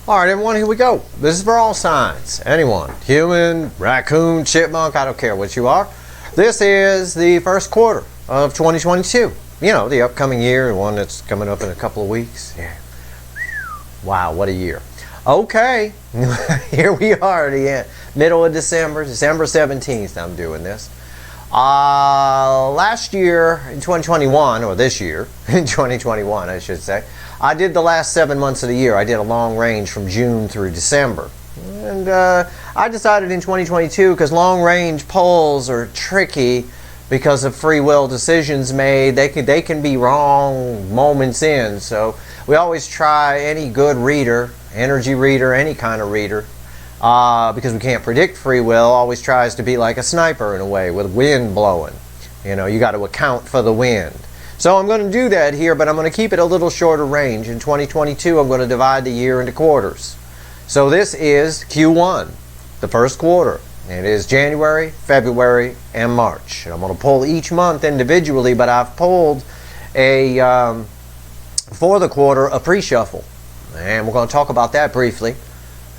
Alright everyone, here we go. This is for all signs. Anyone. Human, raccoon, chipmunk, I don't care what you are. This is the first quarter of 2022. You know, the upcoming year, the one that's coming up in a couple of weeks. Yeah. Wow, what a year. Okay, here we are, the middle of December, December 17th I'm doing this. Last year, in 2021, or this year, in 2021 I should say, I did the last 7 months of the year. I did a long range from June through December. And I decided in 2022, because long range polls are tricky because of free will decisions made, they can be wrong moments in. So we always try, any good reader, energy reader, any kind of reader, because we can't predict free will, always tries to be like a sniper in a way, with wind blowing. You know, you got to account for the wind. So I'm going to do that here, but I'm going to keep it a little shorter range. In 2022, I'm going to divide the year into quarters. So this is Q1, the first quarter. It is January, February, and March. And I'm going to pull each month individually, but I've pulled a, for the quarter, a pre-shuffle. And we're going to talk about that briefly.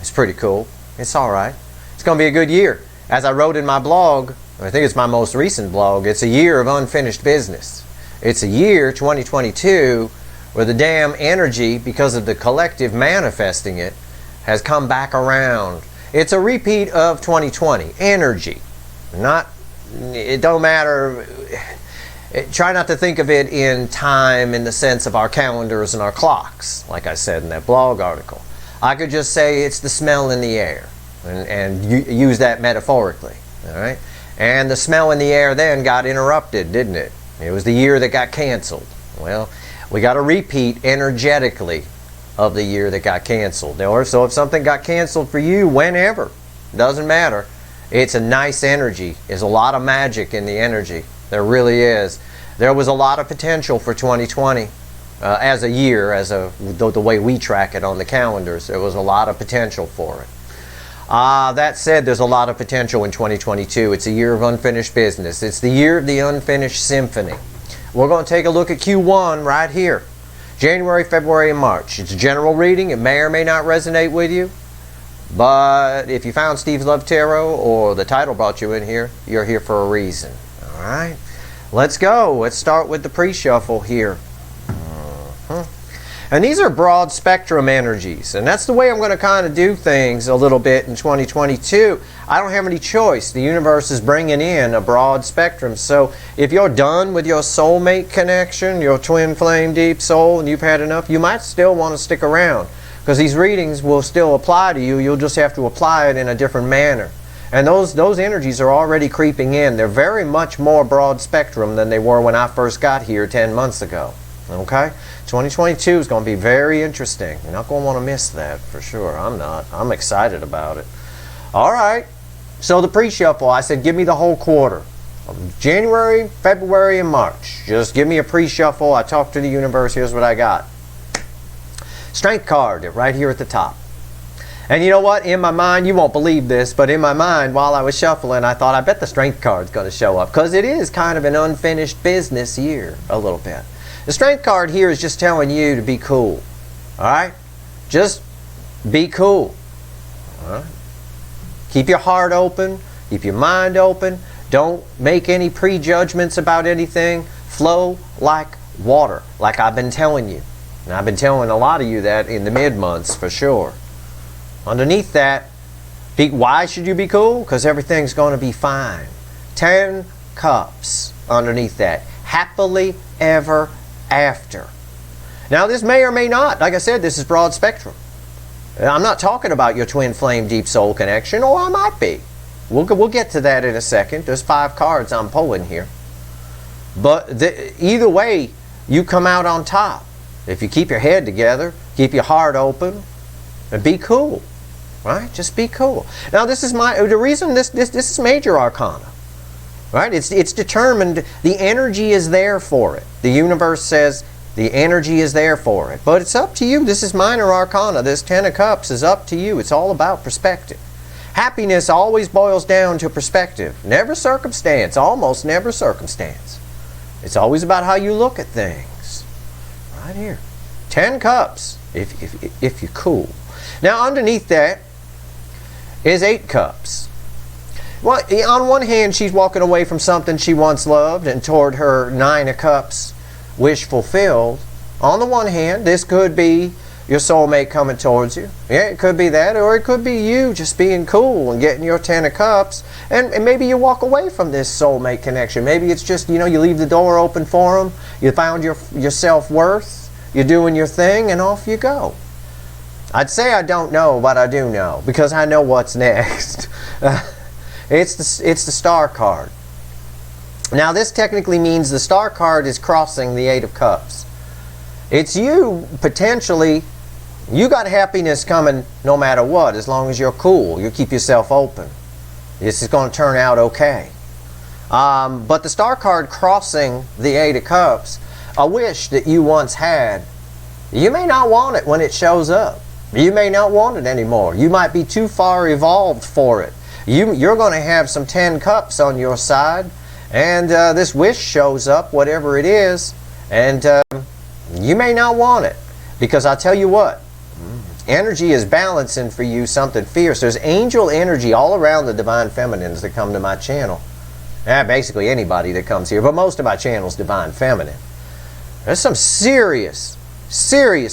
It's pretty cool. It's all right. It's going to be a good year. As I wrote in my blog, I think it's my most recent blog, it's a year of unfinished business. It's a year, 2022, where the damn energy, because of the collective manifesting it, has come back around. It's a repeat of 2020. Energy. It don't matter. Try not to think of it in time in the sense of our calendars and our clocks, like I said in that blog article. I could just say it's the smell in the air, and use that metaphorically. All right? And the smell in the air then got interrupted, didn't it? It was the year that got canceled. Well, we got a repeat energetically of the year that got canceled. So if something got canceled for you, whenever, doesn't matter, it's a nice energy. There's a lot of magic in the energy. There really is. There was a lot of potential for 2020 as a year, the way we track it on the calendars. There was a lot of potential for it. That said, there's a lot of potential in 2022. It's a year of unfinished business. It's the year of the unfinished symphony. We're going to take a look at Q1 right here. January, February, and March. It's a general reading. It may or may not resonate with you. But if you found Steve's Love Tarot, or the title brought you in here, you're here for a reason. All right? Let's go. Let's start with the pre-shuffle here. And these are broad spectrum energies, and that's the way I'm going to kind of do things a little bit in 2022. I don't have any choice. The universe is bringing in a broad spectrum. So if you're done with your soulmate connection, your twin flame deep soul, and you've had enough, you might still want to stick around, because these readings will still apply to you. You'll just have to apply it in a different manner. And those energies are already creeping in. They're very much more broad spectrum than they were when I first got here 10 months ago. Okay? 2022 is going to be very interesting. You're not going to want to miss that for sure. I'm not. I'm excited about it. All right. So the pre-shuffle, I said give me the whole quarter. January, February, and March. Just give me a pre-shuffle. I talked to the universe. Here's what I got. Strength card right here at the top. And you know what? In my mind, you won't believe this, but in my mind, while I was shuffling, I thought, I bet the strength card's going to show up, because it is kind of an unfinished business year a little bit. The strength card here is just telling you to be cool. Alright? Just be cool. Alright? Keep your heart open. Keep your mind open. Don't make any prejudgments about anything. Flow like water, like I've been telling you. And I've been telling a lot of you that in the mid-months for sure. Underneath that, why should you be cool? Because everything's going to be fine. 10 cups underneath that. Happily ever after. Now this may or may not, like I said, this is broad spectrum. I'm not talking about your twin flame deep soul connection, or I might be. We'll get to that in a second. There's 5 cards I'm pulling here. But either way, you come out on top. If you keep your head together, keep your heart open, and be cool. Right? Just be cool. Now this is the reason this is major arcana. Right? It's determined. The energy is there for it. The universe says the energy is there for it. But it's up to you. This is minor arcana. This 10 of Cups is up to you. It's all about perspective. Happiness always boils down to perspective. Never circumstance. Almost never circumstance. It's always about how you look at things. Right here. 10 cups, if you're cool. Now underneath that is 8 cups. Well, on one hand, she's walking away from something she once loved and toward her 9 of cups wish fulfilled. On the one hand, this could be your soulmate coming towards you. Yeah, it could be that, or it could be you just being cool and getting your 10 of cups, and maybe you walk away from this soulmate connection. Maybe it's just, you leave the door open for them, you found your self-worth, you're doing your thing, and off you go. I'd say I don't know, but I do know, because I know what's next. It's the star card. Now this technically means the star card is crossing the 8 of cups. It's you, potentially, you got happiness coming no matter what, as long as you're cool. You keep yourself open. This is going to turn out okay. But the star card crossing the 8 of cups, a wish that you once had, you may not want it when it shows up. You may not want it anymore. You might be too far evolved for it. You're going to have some 10 cups on your side, and this wish shows up, whatever it is, and you may not want it, because I'll tell you what, energy is balancing for you something fierce. There's angel energy all around the divine feminines that come to my channel. Basically anybody that comes here, but most of my channel's divine feminine. There's some serious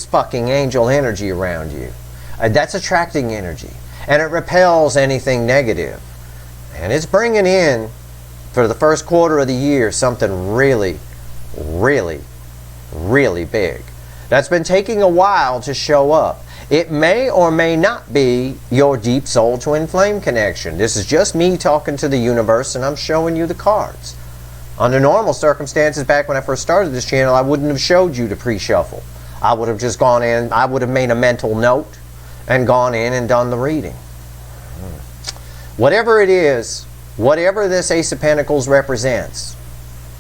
fucking angel energy around you. That's attracting energy, and it repels anything negative. And it's bringing in, for the first quarter of the year, something really big that's been taking a while to show up. It may or may not be your deep soul twin flame connection. This is just me talking to the universe, and I'm showing you the cards. Under normal circumstances, back when I first started this channel, I wouldn't have showed you the pre-shuffle. I would have just gone in, I would have made a mental note and gone in and done the reading. Whatever it is, whatever this Ace of Pentacles represents,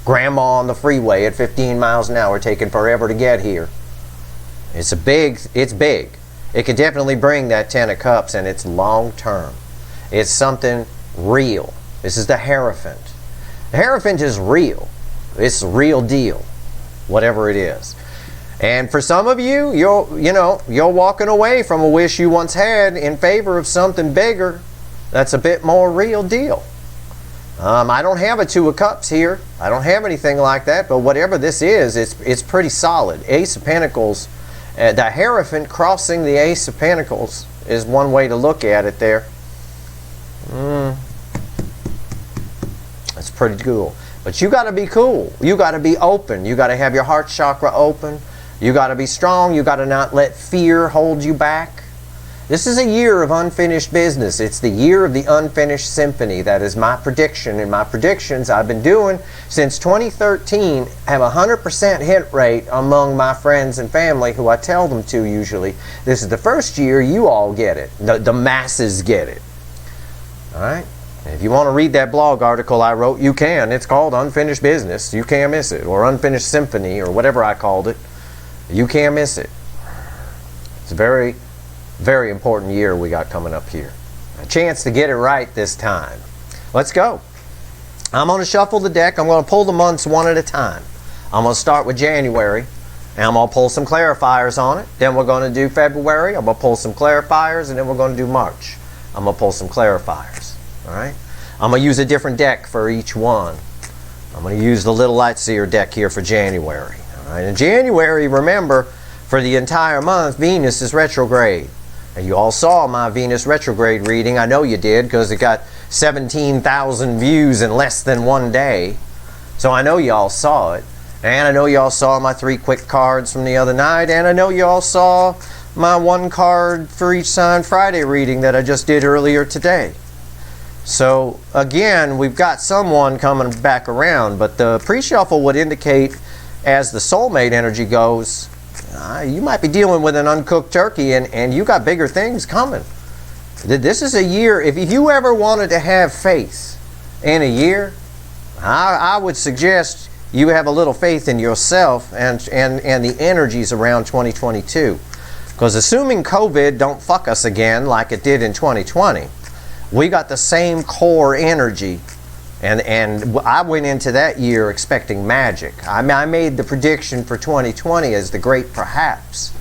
grandma on the freeway at 15 miles an hour taking forever to get here, it's big. It can definitely bring that 10 of cups, and it's long term. It's something real. This is the Hierophant. The Hierophant is real. It's the real deal, whatever it is. And for some of you, you're walking away from a wish you once had in favor of something bigger that's a bit more real deal. I don't have a 2 of cups here. I don't have anything like that, but whatever this is, it's pretty solid. Ace of Pentacles, the Hierophant crossing the Ace of Pentacles is one way to look at it there. That's pretty cool. But you got to be cool. You got to be open. You got to have your heart chakra open. You got to be strong. You got to not let fear hold you back. This is a year of unfinished business. It's the year of the unfinished symphony. That is my prediction, and my predictions I've been doing since 2013 have a 100% hit rate among my friends and family, who I tell them to usually. This is the first year you all get it. The masses get it. All right? And if you want to read that blog article I wrote, you can. It's called Unfinished Business. You can't miss it. Or Unfinished Symphony, or whatever I called it. You can't miss it. It's a very important year we got coming up here. A chance to get it right this time. Let's go. I'm going to shuffle the deck. I'm going to pull the months one at a time. I'm going to start with January, and I'm going to pull some clarifiers on it. Then we're going to do February. I'm going to pull some clarifiers, and then we're going to do March. I'm going to pull some clarifiers. All right? I'm going to use a different deck for each one. I'm going to use the Little Lightseer deck here for January. All right? In January, remember, for the entire month, Venus is retrograde. And you all saw my Venus retrograde reading. I know you did, because it got 17,000 views in less than one day. So I know you all saw it. And I know you all saw my 3 quick cards from the other night. And I know you all saw my 1 card for each sign Friday reading that I just did earlier today. So again, we've got someone coming back around. But the pre-shuffle would indicate, as the soulmate energy goes, you might be dealing with an uncooked turkey, and you got bigger things coming. This is a year, if you ever wanted to have faith in a year, I would suggest you have a little faith in yourself and the energies around 2022. Because assuming COVID don't fuck us again like it did in 2020, we got the same core energy. And I went into that year expecting magic. I made the prediction for 2020 as the great perhaps.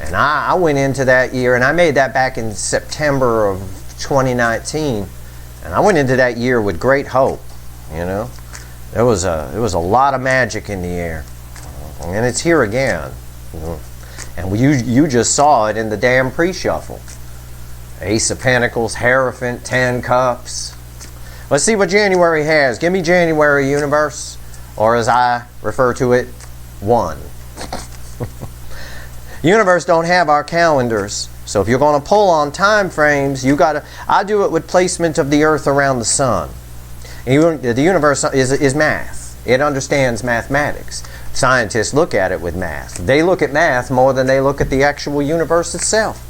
And I went into that year, and I made that back in September of 2019, and I went into that year with great hope. You know, there was a lot of magic in the air, and it's here again. And you just saw it in the damn pre-shuffle. Ace of Pentacles, Hierophant, 10 Cups. Let's see what January has. Give me January, universe, or as I refer to it, 1. Universe don't have our calendars, so if you're going to pull on time frames, I do it with placement of the earth around the sun. The universe is math. It understands mathematics. Scientists look at it with math. They look at math more than they look at the actual universe itself.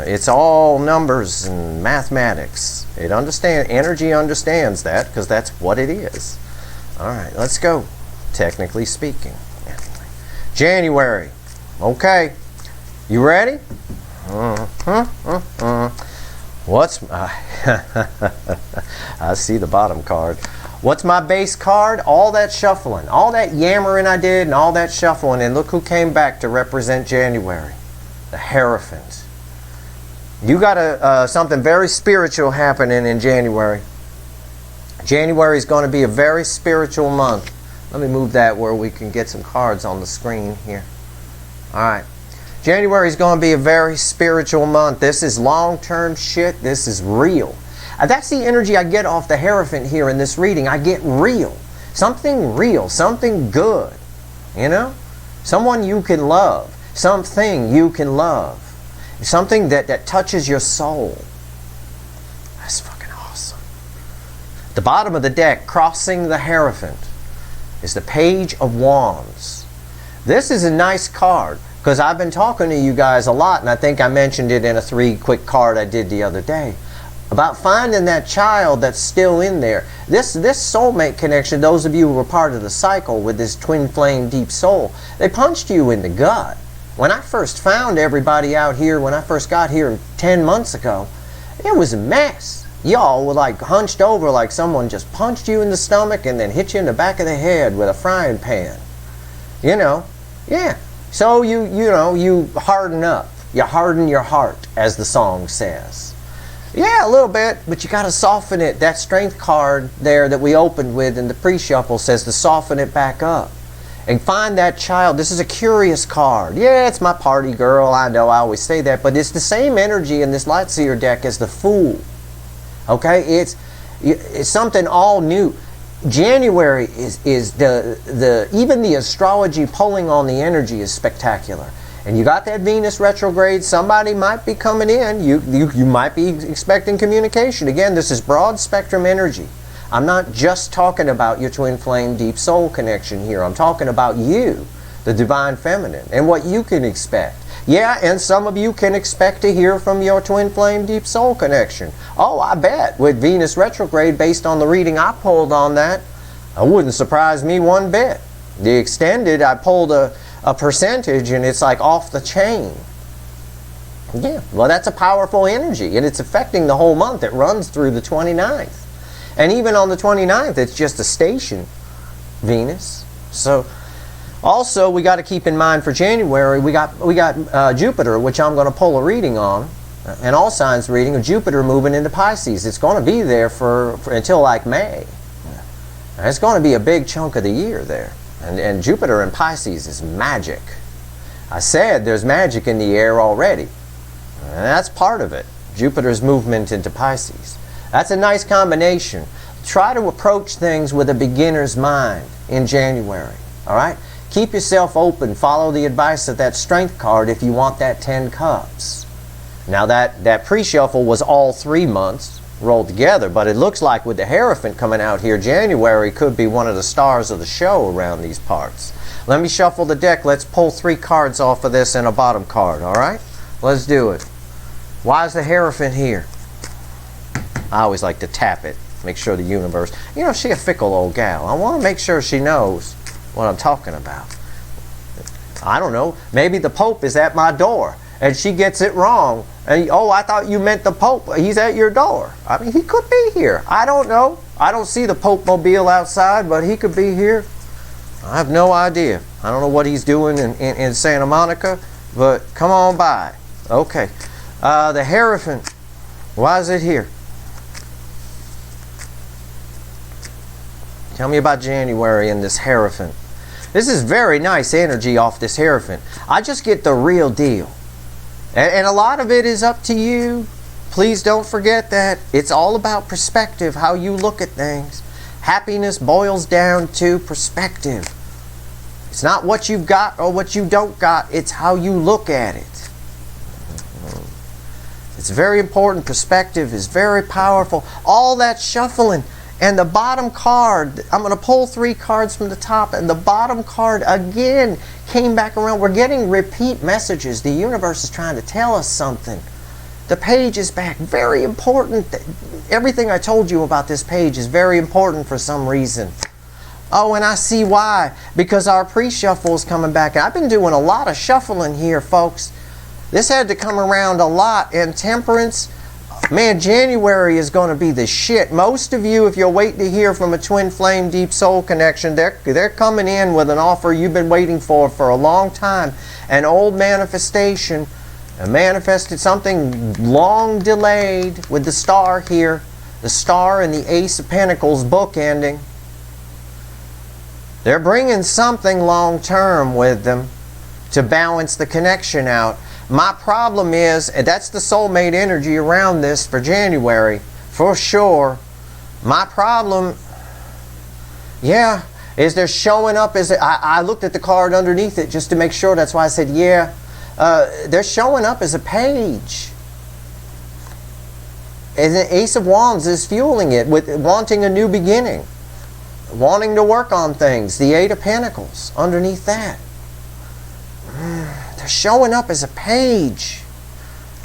It's all numbers and mathematics. Energy understands that because that's what it is. All right, let's go. Technically speaking. January. Okay, you ready? What's I see the bottom card. What's my base card? All that shuffling, all that yammering I did, and all that shuffling, and look who came back to represent January. The Hierophant. You got something very spiritual happening in January. January is going to be a very spiritual month. Let me move that where we can get some cards on the screen here. All right. January is going to be a very spiritual month. This is long-term shit. This is real. That's the energy I get off the Hierophant here in this reading. I get real. Something real. Something good. You know? Someone you can love. Something you can love. Something that touches your soul. That's fucking awesome. The bottom of the deck, crossing the Hierophant, is the Page of Wands. This is a nice card because I've been talking to you guys a lot, and I think I mentioned it in a 3 quick card I did the other day about finding that child that's still in there. This soulmate connection, those of you who were part of the cycle with this twin flame deep soul, they punched you in the gut. When I first found everybody out here, when I first got here 10 months ago, it was a mess. Y'all were like hunched over like someone just punched you in the stomach and then hit you in the back of the head with a frying pan. You know, yeah. So you harden up. You harden your heart, as the song says. Yeah, a little bit, but you got to soften it. That strength card there that we opened with in the pre-shuffle says to soften it back up. And find that child. This is a curious card. Yeah, it's my party girl. I know I always say that. But it's the same energy in this Light Seer deck as the Fool. Okay? It's something all new. January is even the astrology pulling on the energy is spectacular. And you got that Venus retrograde. Somebody might be coming in. You might be expecting communication. Again, this is broad spectrum energy. I'm not just talking about your twin flame deep soul connection here. I'm talking about you, the divine feminine, and what you can expect. Yeah, and some of you can expect to hear from your twin flame deep soul connection. Oh, I bet, with Venus retrograde, based on the reading I pulled on that, it wouldn't surprise me one bit. The extended, I pulled a percentage, and it's like off the chain. Yeah, well, that's a powerful energy, and it's affecting the whole month. It runs through the 29th. And even on the 29th, it's just a station, Venus. So, also, we got to keep in mind for January, we got Jupiter, which I'm going to pull a reading on, an all signs reading of Jupiter moving into Pisces. It's going to be there for until like May. And it's going to be a big chunk of the year there. And Jupiter in Pisces is magic. I said there's magic in the air already. And that's part of it. Jupiter's movement into Pisces. That's a nice combination. Try to approach things with a beginner's mind in January. All right? Keep yourself open. Follow the advice of that strength card if you want that 10 cups. Now that pre-shuffle was all 3 months rolled together, but it looks like with the Hierophant coming out here, January could be one of the stars of the show around these parts. Let me shuffle the deck. Let's pull 3 cards off of this and a bottom card. All right? Let's do it. Why is the Hierophant here? I always like to tap it, make sure the universe, she's a fickle old gal. I want to make sure she knows what I'm talking about. I don't know, maybe the Pope is at my door and she gets it wrong. And, oh, I thought you meant the Pope. He's at your door. I mean, he could be here. I don't know. I don't see the Pope mobile outside, but he could be here. I have no idea. I don't know what he's doing in Santa Monica. but come on by. Okay. The Hierophant. Why is it here? Tell me about January and this Hierophant. This is very nice energy off this Hierophant. I just get the real deal. And a lot of it is up to you. Please don't forget that. It's all about perspective, how you look at things. Happiness boils down to perspective. It's not what you've got or what you don't got. It's how you look at it. It's very important. Perspective is very powerful. All that shuffling. And the bottom card, I'm going to pull 3 cards from the top, and the bottom card again came back around. We're getting repeat messages. The universe is trying to tell us something. The page is back. Very important. Everything I told you about this page is very important for some reason. Oh, and I see why. Because our pre-shuffle is coming back. And I've been doing a lot of shuffling here, folks. This had to come around a lot. And Temperance, man, January is going to be the shit. Most of you, if you'll wait to hear from a twin flame deep soul connection, they're coming in with an offer you've been waiting for a long time. An old manifestation. Manifested something long delayed with the star here. The star and the Ace of Pentacles bookending. They're bringing something long term with them to balance the connection out. My problem is, and that's the soulmate energy around this for January, for sure. My problem, yeah, is they're showing up as, I looked at the card underneath it just to make sure, that's why I said, yeah. They're showing up as a page. And the Ace of Wands is fueling it with wanting a new beginning. Wanting to work on things. The Eight of Pentacles underneath that. They're showing up as a page.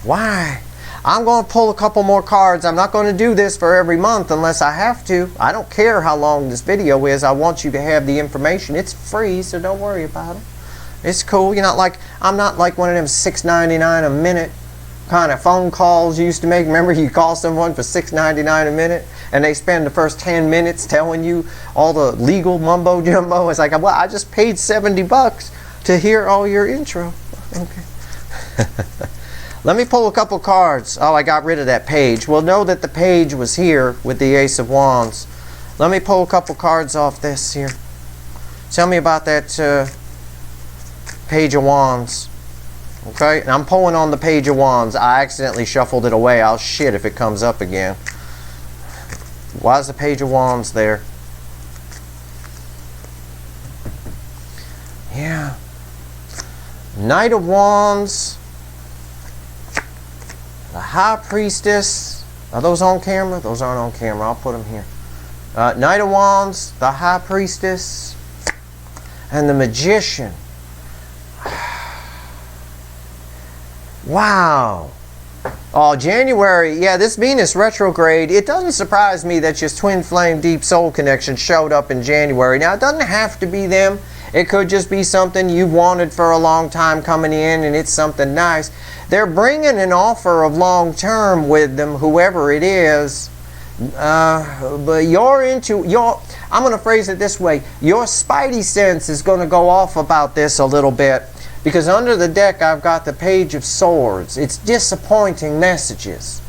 Why? I'm going to pull a couple more cards. I'm not going to do this for every month unless I have to. I don't care how long this video is. I want you to have the information. It's free, so don't worry about it. It's cool. You're not like, I'm not like one of them $6.99 a minute kind of phone calls you used to make. Remember, you call someone for $6.99 a minute and they spend the first 10 minutes telling you all the legal mumbo jumbo. It's like, well, I just paid $70 to hear all your intro. Okay. Let me pull a couple cards. Oh, I got rid of that page. Well, know that the page was here with the Ace of Wands. Let me pull a couple cards off this here. Tell me about that Page of Wands. Okay, and I'm pulling on the Page of Wands. I accidentally shuffled it away. I'll shit if it comes up again. Why is the Page of Wands there? Yeah. Knight of Wands. The High Priestess. Are those on camera? Those aren't on camera. I'll put them here. Knight of Wands. The High Priestess. And the Magician. Wow. Oh, January. Yeah, this Venus retrograde, it doesn't surprise me that your twin flame deep soul connection showed up in January. Now, it doesn't have to be them. It could just be something you've wanted for a long time coming in, and it's something nice. They're bringing an offer of long term with them, whoever it is. But I'm going to phrase it this way. Your spidey sense is going to go off about this a little bit. Because under the deck, I've got the Page of Swords. It's disappointing messages.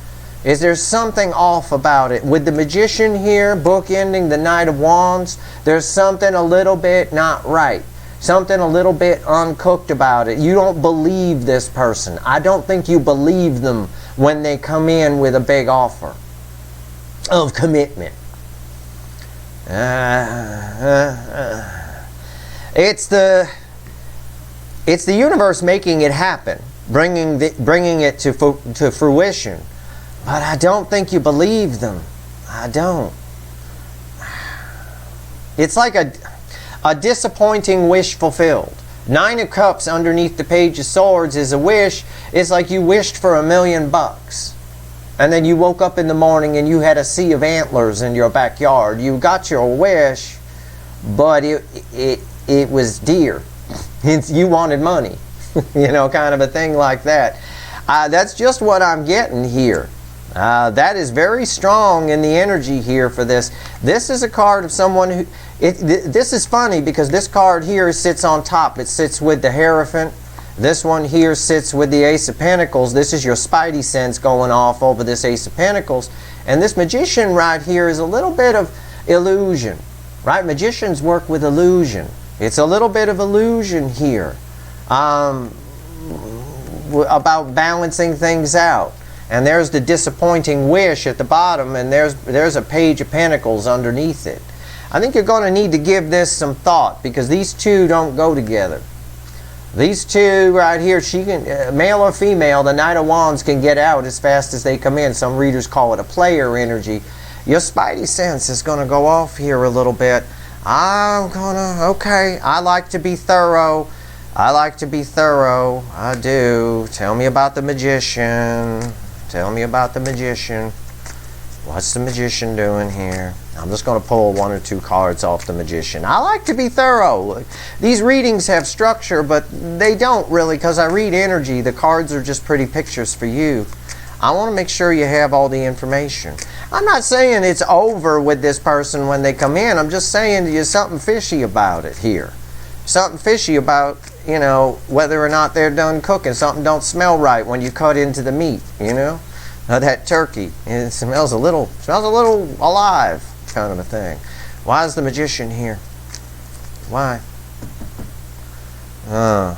Is there something off about it? With the Magician here, bookending the Knight of Wands, there's something a little bit not right. Something a little bit uncooked about it. You don't believe this person. I don't think you believe them when they come in with a big offer of commitment. It's the universe making it happen, bringing it to fruition. But I don't think you believe them. I don't. It's like a disappointing wish fulfilled. 9 of Cups underneath the Page of Swords is a wish. It's like you wished for $1 million. And then you woke up in the morning and you had a sea of antlers in your backyard. You got your wish, but it was dear. You wanted money, kind of a thing like that. That's just what I'm getting here. That is very strong in the energy here for this. This is a card of someone who... This is funny because this card here sits on top. It sits with the Hierophant. This one here sits with the Ace of Pentacles. This is your spidey sense going off over this Ace of Pentacles. And this Magician right here is a little bit of illusion, right? Magicians work with illusion. It's a little bit of illusion here about balancing things out. And there's the disappointing wish at the bottom, and there's a Page of Pentacles underneath it. I think you're going to need to give this some thought, because these two don't go together. These two right here, she can, male or female, the Knight of Wands can get out as fast as they come in. Some readers call it a player energy. Your spidey sense is going to go off here a little bit. Okay, I like to be thorough. I like to be thorough. I do. Tell me about the Magician. Tell me about the Magician. What's the Magician doing here? I'm just going to pull 1 or 2 cards off the Magician. I like to be thorough. These readings have structure, but they don't really, because I read energy. The cards are just pretty pictures for you. I want to make sure you have all the information. I'm not saying it's over with this person when they come in. I'm just saying there's something fishy about it here. Something fishy about, you know, whether or not they're done cooking. Something don't smell right when you cut into the meat, you know. That turkey, it smells a little alive, kind of a thing. Why is the Magician here? Why? Yeah.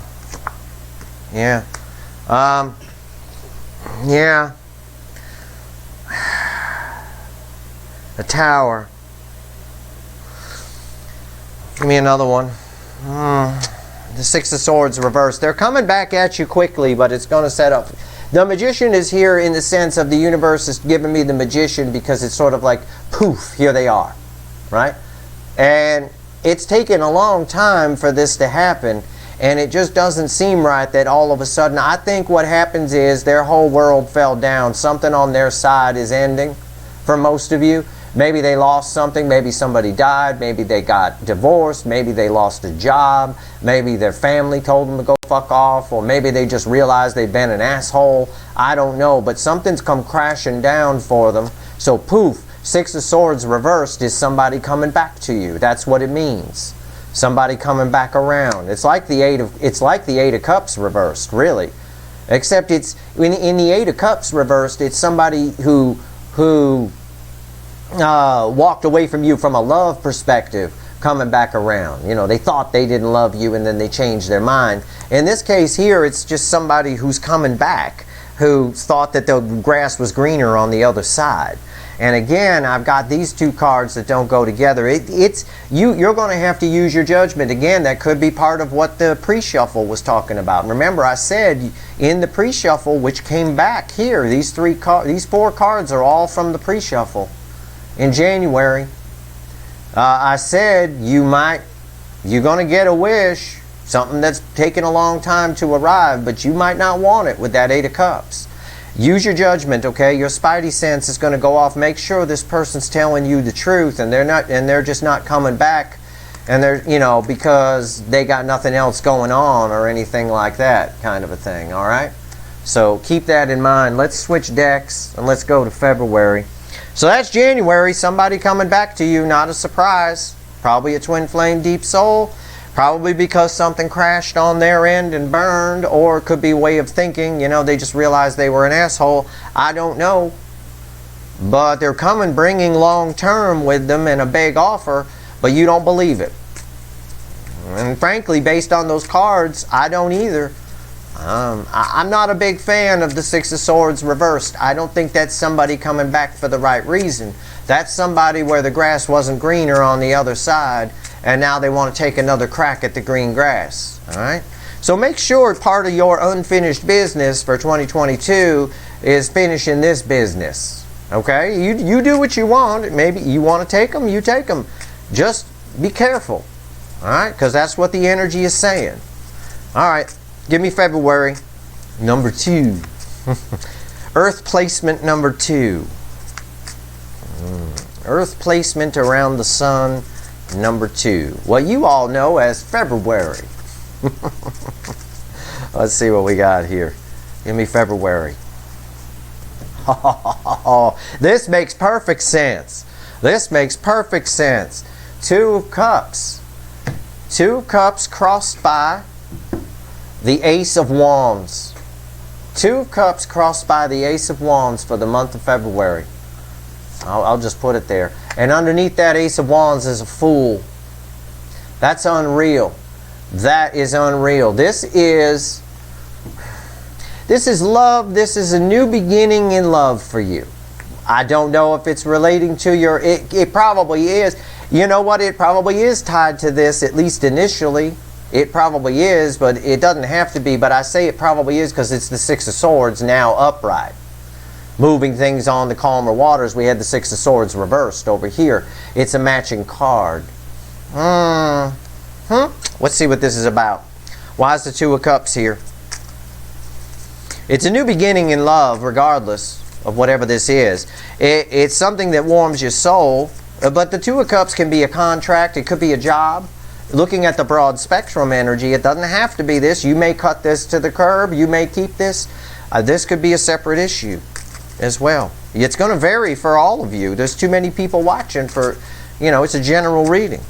Yeah. The Tower. Give me another one. The Six of Swords reversed. They're coming back at you quickly, but it's going to set up. The Magician is here in the sense of the universe is giving me the Magician because it's sort of like, poof, here they are, right? And it's taken a long time for this to happen, and it just doesn't seem right that all of a sudden, I think what happens is their whole world fell down. Something on their side is ending for most of you. Maybe they lost something, maybe somebody died, maybe they got divorced, maybe they lost a job, maybe their family told them to go fuck off, or maybe they just realized they've been an asshole. I don't know, but something's come crashing down for them. So poof, Six of Swords reversed is somebody coming back to you. That's what it means. Somebody coming back around. It's like the Eight of Cups reversed, really. Except it's in the Eight of Cups reversed, it's somebody who walked away from you from a love perspective, coming back around. You know, they thought they didn't love you and then they changed their mind. In this case here, it's just somebody who's coming back, who thought that the grass was greener on the other side. And again, I've got these two cards that don't go together. You're going to have to use your judgment. Again, that could be part of what the pre-shuffle was talking about. Remember, I said in the pre-shuffle, which came back here, these 4 cards are all from the pre-shuffle. In January, I said you're going to get a wish, something that's taken a long time to arrive, but you might not want it with that Eight of Cups. Use your judgment, okay? Your spidey sense is going to go off. Make sure this person's telling you the truth, and they're just not coming back, and they're, you know, because they got nothing else going on or anything like that, kind of a thing. All right. So keep that in mind. Let's switch decks and let's go to February. So that's January, somebody coming back to you, not a surprise. Probably a twin flame deep soul, probably because something crashed on their end and burned, or it could be a way of thinking, you know, they just realized they were an asshole. I don't know. But they're coming bringing long term with them and a big offer, but you don't believe it. And frankly, based on those cards, I don't either. I'm not a big fan of the Six of Swords reversed. I don't think that's somebody coming back for the right reason. That's somebody where the grass wasn't greener on the other side, and now they want to take another crack at the green grass. All right? So make sure part of your unfinished business for 2022 is finishing this business. Okay? You do what you want. Maybe you want to take them, you take them. Just be careful. All right? Because that's what the energy is saying. All right. Give me February, number 2. Earth placement number 2. Earth placement around the sun, number 2. What you all know as February. Let's see what we got here. Give me February. This makes perfect sense. This makes perfect sense. 2 of Cups. 2 cups crossed by the Ace of Wands. Two of Cups crossed by the Ace of Wands for the month of February. I'll just put it there. And underneath that Ace of Wands is a Fool. That's unreal. That is unreal. This is love. This is a new beginning in love for you. I don't know if it's relating to your... It probably is. You know what? It probably is tied to this, at least initially. It probably is, but it doesn't have to be. But I say it probably is because it's the Six of Swords now upright. Moving things on to calmer waters. We had the Six of Swords reversed over here. It's a matching card. Let's see what this is about. Why is the Two of Cups here? It's a new beginning in love, regardless of whatever this is. It's something that warms your soul. But the Two of Cups can be a contract. It could be a job. Looking at the broad spectrum energy, it doesn't have to be this. You may cut this to the curb. You may keep this. This could be a separate issue as well. It's going to vary for all of you. There's too many people watching for, it's a general reading.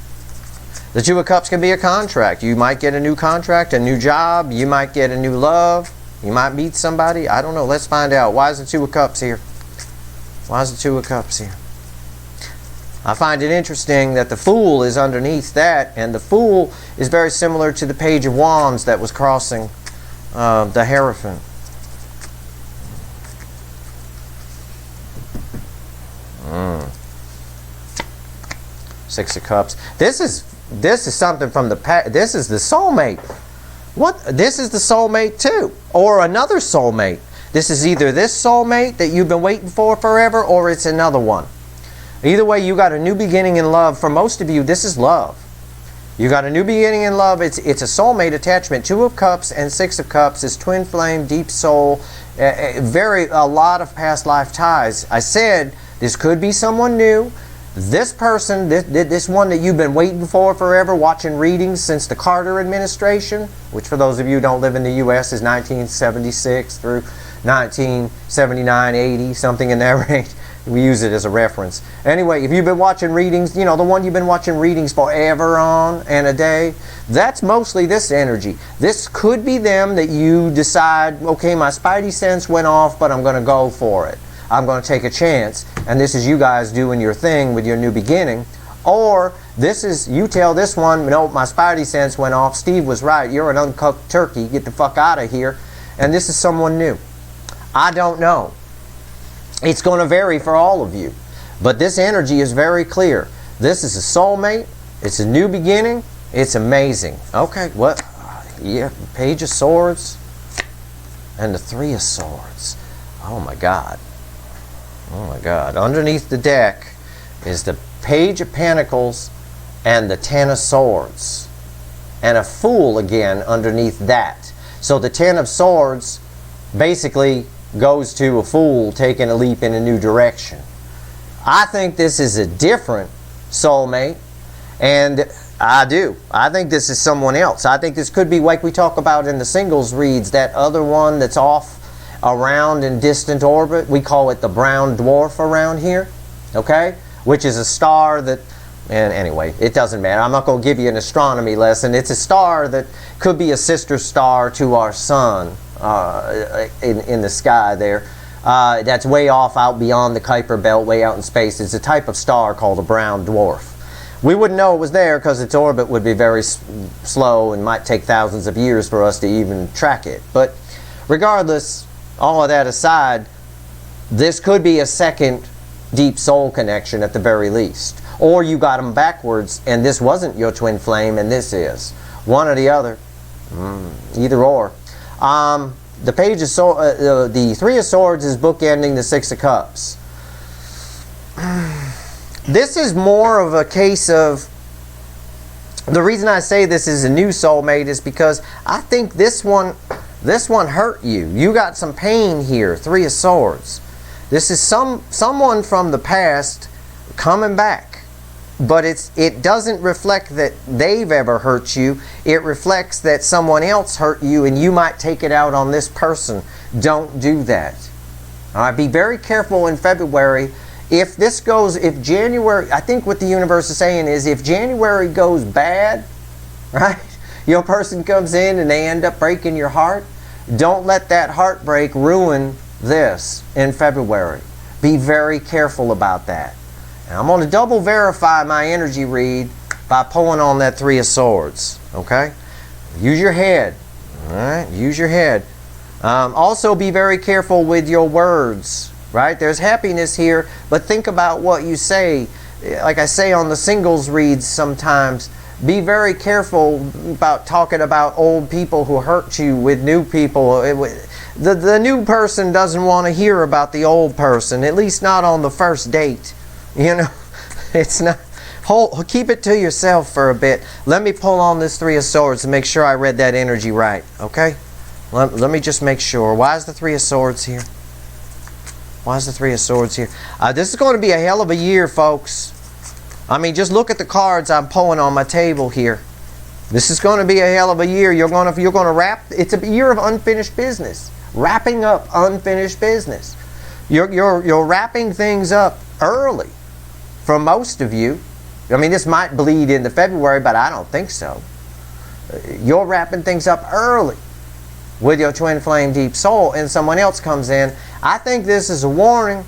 The Two of Cups can be a contract. You might get a new contract, a new job. You might get a new love. You might meet somebody. I don't know. Let's find out. Why is the Two of Cups here? Why is the Two of Cups here? I find it interesting that the Fool is underneath that, and the Fool is very similar to the Page of Wands that was crossing the Hierophant. Six of Cups. This is something from the past. This is the soulmate. What? This is the soulmate too, or another soulmate. This is either this soulmate that you've been waiting for forever, or it's another one. Either way, you got a new beginning in love. For most of you, this is love. You got a new beginning in love. It's a soulmate attachment. Two of Cups and Six of Cups is twin flame, deep soul, a lot of past life ties. I said this could be someone new. This person, this one that you've been waiting for forever, watching readings since the Carter administration, which for those of you who don't live in the U.S. is 1976 through 1979, 80, something in that range. We use it as a reference. Anyway, if you've been watching readings, the one you've been watching readings forever on and a day, that's mostly this energy. This could be them that you decide, okay, my spidey sense went off, but I'm going to go for it. I'm going to take a chance. And this is you guys doing your thing with your new beginning. Or this is, you tell this one, no, my spidey sense went off. Steve was right. You're an uncooked turkey. Get the fuck out of here. And this is someone new. I don't know. It's going to vary for all of you. But this energy is very clear. This is a soulmate. It's a new beginning. It's amazing. Okay, what? Yeah, Page of Swords and the Three of Swords. Oh my God. Oh my God. Underneath the deck is the Page of Pentacles and the Ten of Swords. And a Fool again underneath that. So the Ten of Swords basically goes to a fool taking a leap in a new direction. I think this is a different soulmate, and I do. I think this is someone else. I think this could be like we talk about in the singles reads, that other one that's off around in distant orbit. We call it the brown dwarf around here, okay? Which is a star that, and anyway, it doesn't matter. I'm not going to give you an astronomy lesson. It's a star that could be a sister star to our sun. In the sky there. That's way off out beyond the Kuiper Belt, way out in space. It's a type of star called a brown dwarf. We wouldn't know it was there because its orbit would be very slow and might take thousands of years for us to even track it. But regardless, all of that aside, this could be a second deep soul connection at the very least. Or you got them backwards and this wasn't your twin flame and this is. One or the other. Either or. The Page of the Three of Swords is bookending the Six of Cups. This is more of a case of, the reason I say this is a new soulmate is because I think this one hurt you. You got some pain here, Three of Swords. This is someone from the past coming back. But it doesn't reflect that they've ever hurt you. It reflects that someone else hurt you and you might take it out on this person. Don't do that. All right, be very careful in February. If January, I think what the universe is saying is if January goes bad, right? your person comes in and they end up breaking your heart, don't let that heartbreak ruin this in February. Be very careful about that. And I'm going to double verify my energy read by pulling on that Three of Swords. Okay? Use your head. All right? Use your head. Also be very careful with your words. Right? There's happiness here, but think about what you say. Like I say on the singles reads sometimes, be very careful about talking about old people who hurt you with new people. The new person doesn't want to hear about the old person, at least not on the first date. You know, it's not. Keep it to yourself for a bit. Let me pull on this Three of Swords and make sure I read that energy right. Okay? Let me just make sure. Why is the Three of Swords here? Why is the Three of Swords here? This is going to be a hell of a year, folks. I mean, just look at the cards I'm pulling on my table here. This is going to be a hell of a year. You're going to wrap. It's a year of unfinished business. Wrapping up unfinished business. You're wrapping things up early for most of you. I mean, this might bleed into February, but I don't think so. You're wrapping things up early with your twin flame deep soul, and someone else comes in. I think this is a warning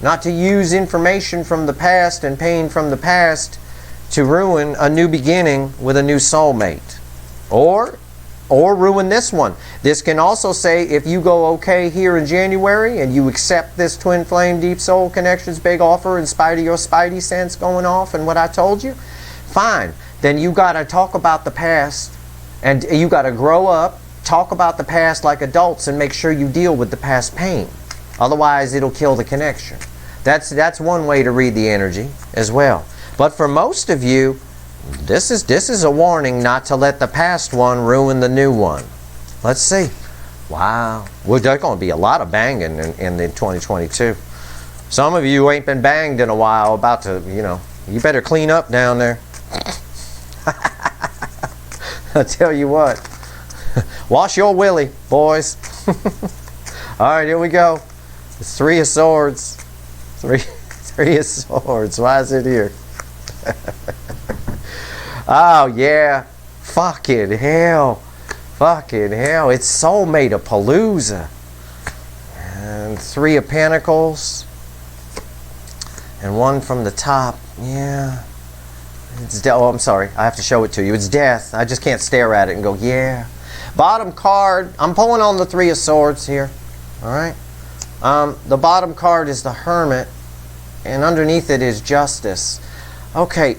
not to use information from the past and pain from the past to ruin a new beginning with a new soulmate. Or ruin this one. This can also say, if you go okay here in January and you accept this twin flame deep soul connections big offer in spite of your spidey sense going off and what I told you, fine. Then you got to talk about the past, and you got to grow up, talk about the past like adults, and make sure you deal with the past pain. Otherwise, it'll kill the connection. That's one way to read the energy as well. But for most of you, this is a warning not to let the past one ruin the new one. Let's see. Wow. Well, there's going to be a lot of banging in the 2022. Some of you ain't been banged in a while. About to, you better clean up down there. I'll tell you what. Wash your willy, boys. All right, here we go. It's Three of Swords. Three of Swords. Why is it here? Oh, yeah. Fucking hell. Fucking hell. It's Soulmate-a-palooza. And Three of Pentacles. And one from the top. Yeah. Oh, I'm sorry. I have to show it to you. It's Death. I just can't stare at it and go, yeah. Bottom card. I'm pulling on the Three of Swords here. All right. The bottom card is the Hermit, and underneath it is Justice. Okay,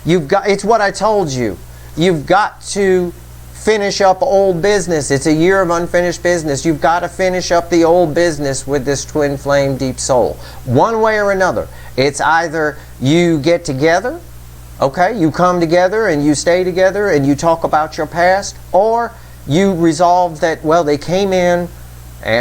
it's what I told you. You've got to finish up old business. It's a year of unfinished business. You've got to finish up the old business with this twin flame deep soul. One way or another. It's either you get together, okay, you come together and you stay together and you talk about your past, or you resolve that, well, they came in,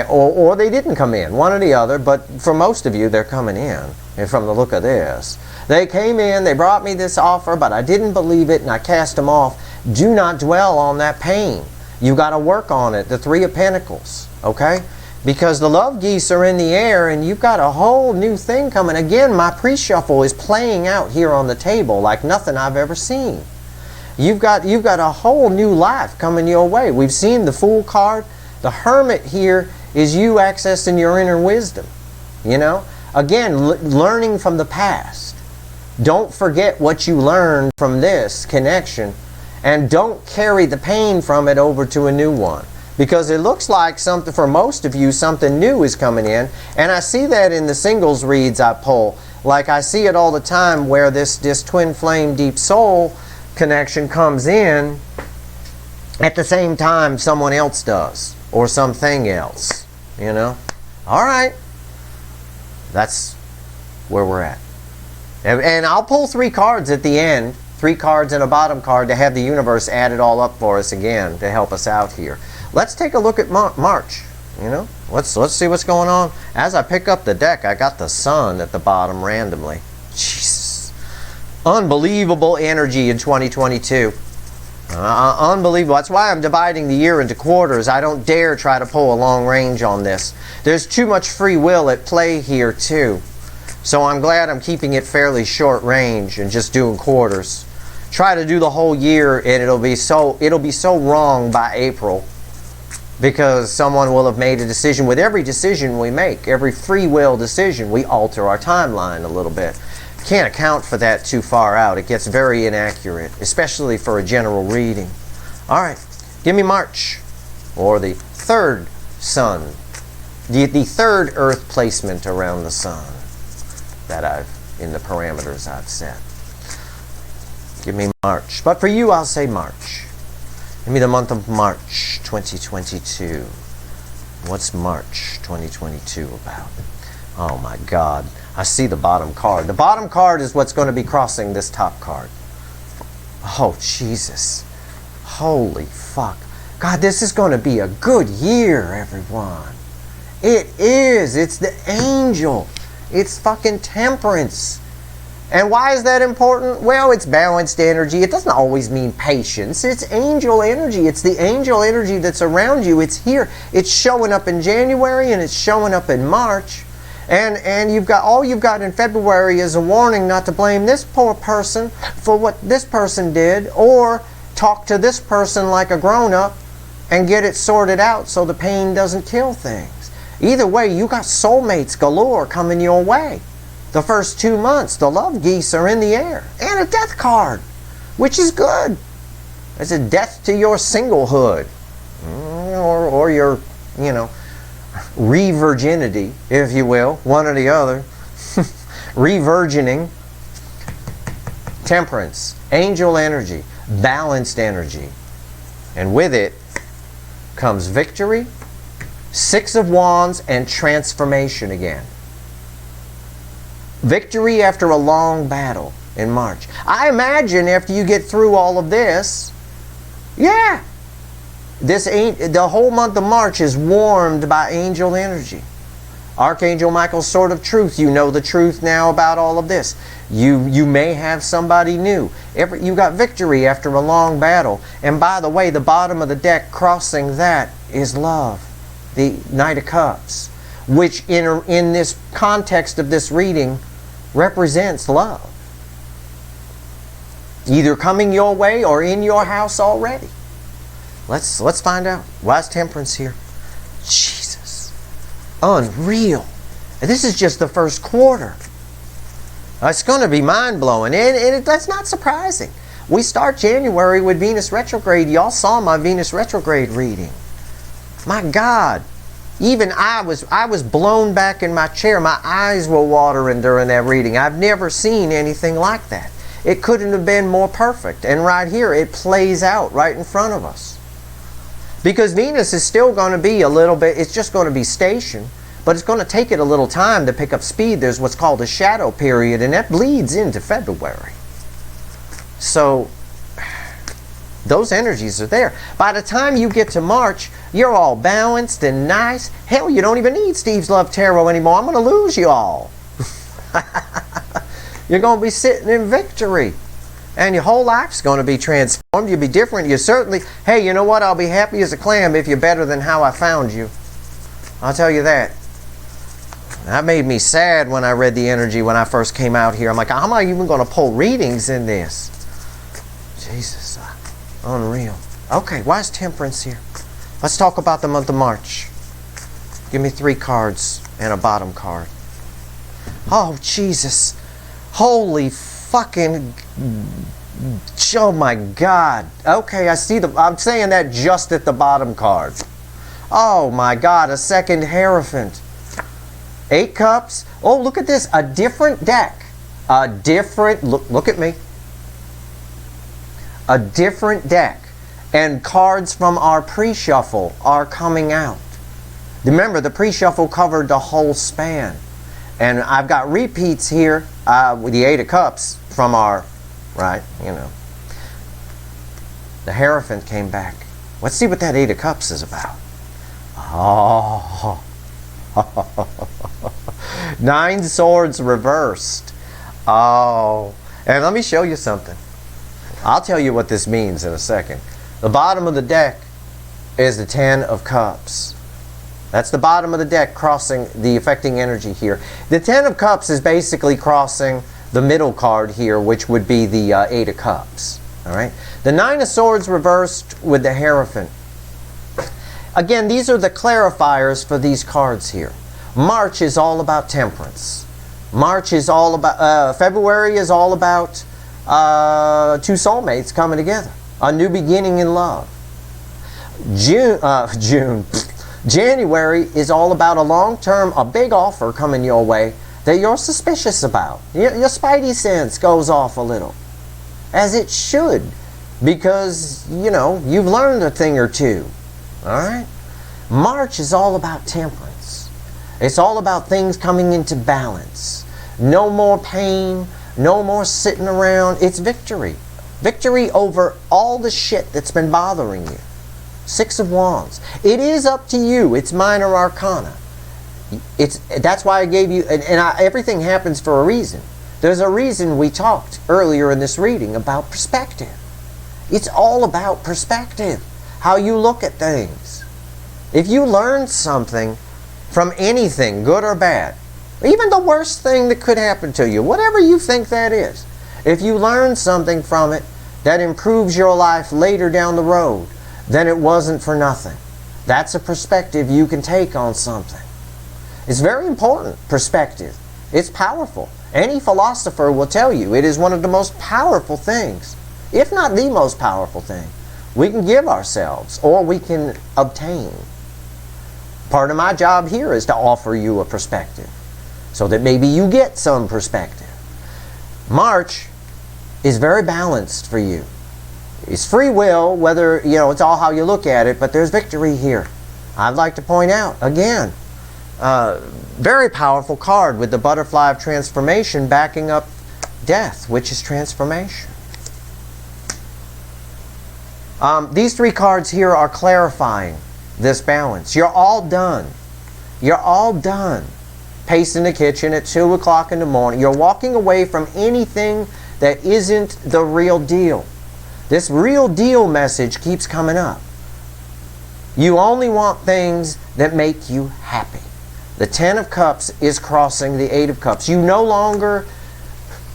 or they didn't come in, one or the other, but for most of you, they're coming in, and from the look of this. They came in, they brought me this offer, but I didn't believe it, and I cast them off. Do not dwell on that pain. You've got to work on it, the Three of Pentacles, okay? Because the love geese are in the air, and you've got a whole new thing coming. Again, my pre-shuffle is playing out here on the table like nothing I've ever seen. You've got a whole new life coming your way. We've seen the Fool card. The Hermit here is you accessing your inner wisdom. Again, learning from the past. Don't forget what you learned from this connection, and don't carry the pain from it over to a new one. Because it looks like something, for most of you, something new is coming in. And I see that in the singles reads I pull. Like I see it all the time where this twin flame deep soul connection comes in at the same time someone else does, or something else, all right, that's where we're at. And I'll pull 3 cards at the end, 3 cards and a bottom card, to have the universe add it all up for us again to help us out here. Let's take a look at March. Let's see what's going on. As I pick up the deck, I got the Sun at the bottom randomly. Jesus. Unbelievable energy in 2022. Unbelievable. That's why I'm dividing the year into quarters. I don't dare try to pull a long range on this. There's too much free will at play here too. So I'm glad I'm keeping it fairly short range and just doing quarters. Try to do the whole year and it'll be so wrong by April, because someone will have made a decision. With every decision we make, every free will decision, we alter our timeline a little bit. Can't account for that too far out. It gets very inaccurate, especially for a general reading. All right, give me March, or the third sun, the third Earth placement around the sun that in the parameters I've set. Give me March. But for you, I'll say March. Give me the month of March 2022. What's March 2022 about? Oh my God. I see the bottom card. The bottom card is what's going to be crossing this top card. Oh, Jesus. Holy fuck. God, this is going to be a good year, everyone. It is. It's the angel. It's fucking temperance. And why is that important? Well, it's balanced energy. It doesn't always mean patience. It's angel energy. It's the angel energy that's around you. It's here. It's showing up in January and it's showing up in March. And all you've got in February is a warning not to blame this poor person for what this person did, or talk to this person like a grown-up and get it sorted out so the pain doesn't kill things. Either way, you got soulmates galore coming your way. The first 2 months, the love geese are in the air. And a death card, which is good. It's a death to your singlehood. Or your, re-virginity, if you will. One or the other. Re-virgining. Temperance. Angel energy. Balanced energy. And with it comes victory, Six of Wands, and transformation again. Victory after a long battle in March. I imagine after you get through all of this, yeah, the whole month of March is warmed by angel energy. Archangel Michael's sword of truth. You know the truth now about all of this. You may have somebody new. You got victory after a long battle. And by the way, the bottom of the deck crossing that is love. The Knight of Cups, which in this context of this reading represents love. Either coming your way or in your house already. Let's find out. Why is temperance here? Jesus. Unreal. This is just the first quarter. It's going to be mind-blowing, and that's not surprising. We start January with Venus retrograde. Y'all saw my Venus retrograde reading. My God. Even I was blown back in my chair. My eyes were watering during that reading. I've never seen anything like that. It couldn't have been more perfect. And right here, it plays out right in front of us. Because Venus is still going to be a little bit, it's just going to be stationed, but it's going to take it a little time to pick up speed. There's what's called a shadow period, and that bleeds into February. So those energies are there. By the time you get to March, you're all balanced and nice. Hell, you don't even need Steve's Love Tarot anymore. I'm going to lose you all. You're going to be sitting in victory. And your whole life's going to be transformed. You'll be different. You certainly, hey, you know what? I'll be happy as a clam if you're better than how I found you. I'll tell you that. That made me sad when I read the energy when I first came out here. I'm like, how am I even going to pull readings in this? Jesus. Unreal. Okay, why is temperance here? Let's talk about the month of March. Give me 3 cards and a bottom card. Oh, Jesus. Holy fucking... Oh, my God. Okay, I see I'm saying that just at the bottom card. Oh, my God. A second Hierophant. 8 cups. Oh, look at this. A different deck. A different... Look at me. A different deck, and cards from our pre-shuffle are coming out. Remember, the pre-shuffle covered the whole span, and I've got repeats here with the 8 of Cups from our, right, the Hierophant came back. Let's see what that 8 of Cups is about. Oh, 9 swords reversed. Oh, and let me show you something. I'll tell you what this means in a second. The bottom of the deck is the 10 of Cups. That's the bottom of the deck crossing the affecting energy here. The Ten of Cups is basically crossing the middle card here, which would be the Eight of Cups. All right. The Nine of Swords reversed with the Hierophant. Again, these are the clarifiers for these cards here. March is all about temperance. March is all about, February is all about two soulmates coming together. A new beginning in love. January is all about a long-term, a big offer coming your way that you're suspicious about. Your spidey sense goes off a little. As it should. Because, you know, you've learned a thing or two. Alright? March is all about temperance. It's all about things coming into balance. No more pain. No more sitting around. It's victory. Victory over all the shit that's been bothering you. Six of Wands. It is up to you. It's minor arcana. That's why I gave you, everything happens for a reason. There's a reason we talked earlier in this reading about perspective. It's all about perspective. How you look at things. If you learn something from anything, good or bad, even the worst thing that could happen to you, whatever you think that is, if you learn something from it that improves your life later down the road, then it wasn't for nothing. That's a perspective you can take on something. It's very important, perspective. It's powerful. Any philosopher will tell you it is one of the most powerful things, if not the most powerful thing, we can give ourselves or we can obtain. Part of my job here is to offer you a perspective so that maybe you get some perspective. March is very balanced for you. It's free will, whether, you know, it's all how you look at it, but there's victory here. I'd like to point out, again, very powerful card with the butterfly of transformation backing up death, which is transformation. These three cards here are clarifying this balance. You're all done. You're all done. Pacing the kitchen at 2 o'clock in the morning. You're walking away from anything that isn't the real deal. This real deal message keeps coming up. You only want things that make you happy. The Ten of Cups is crossing the Eight of Cups. You no longer...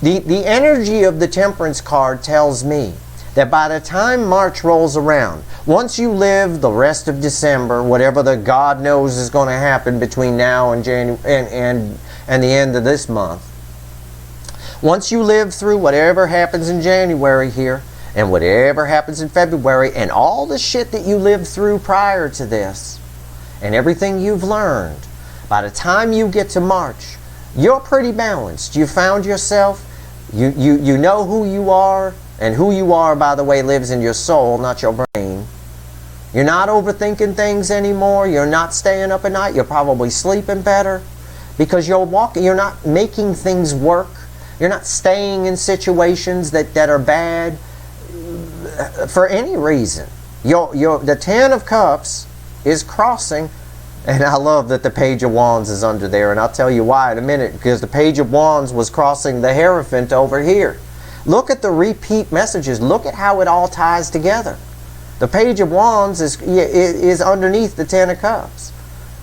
The energy of the Temperance card tells me that by the time March rolls around, once you live the rest of December, whatever the God knows is going to happen between now and the end of this month, once you live through whatever happens in January here, and whatever happens in February, and all the shit that you lived through prior to this, and everything you've learned, by the time you get to March, you're pretty balanced. You found yourself, you know who you are, and who you are, by the way, lives in your soul, not your brain. You're not overthinking things anymore. You're not staying up at night. You're probably sleeping better because you're not making things work. You're not staying in situations that are bad for any reason. The Ten of Cups is crossing, and I love that the Page of Wands is under there, and I'll tell you why in a minute, because the Page of Wands was crossing the Hierophant over here. Look at the repeat messages. Look at how it all ties together. The Page of Wands is underneath the Ten of Cups.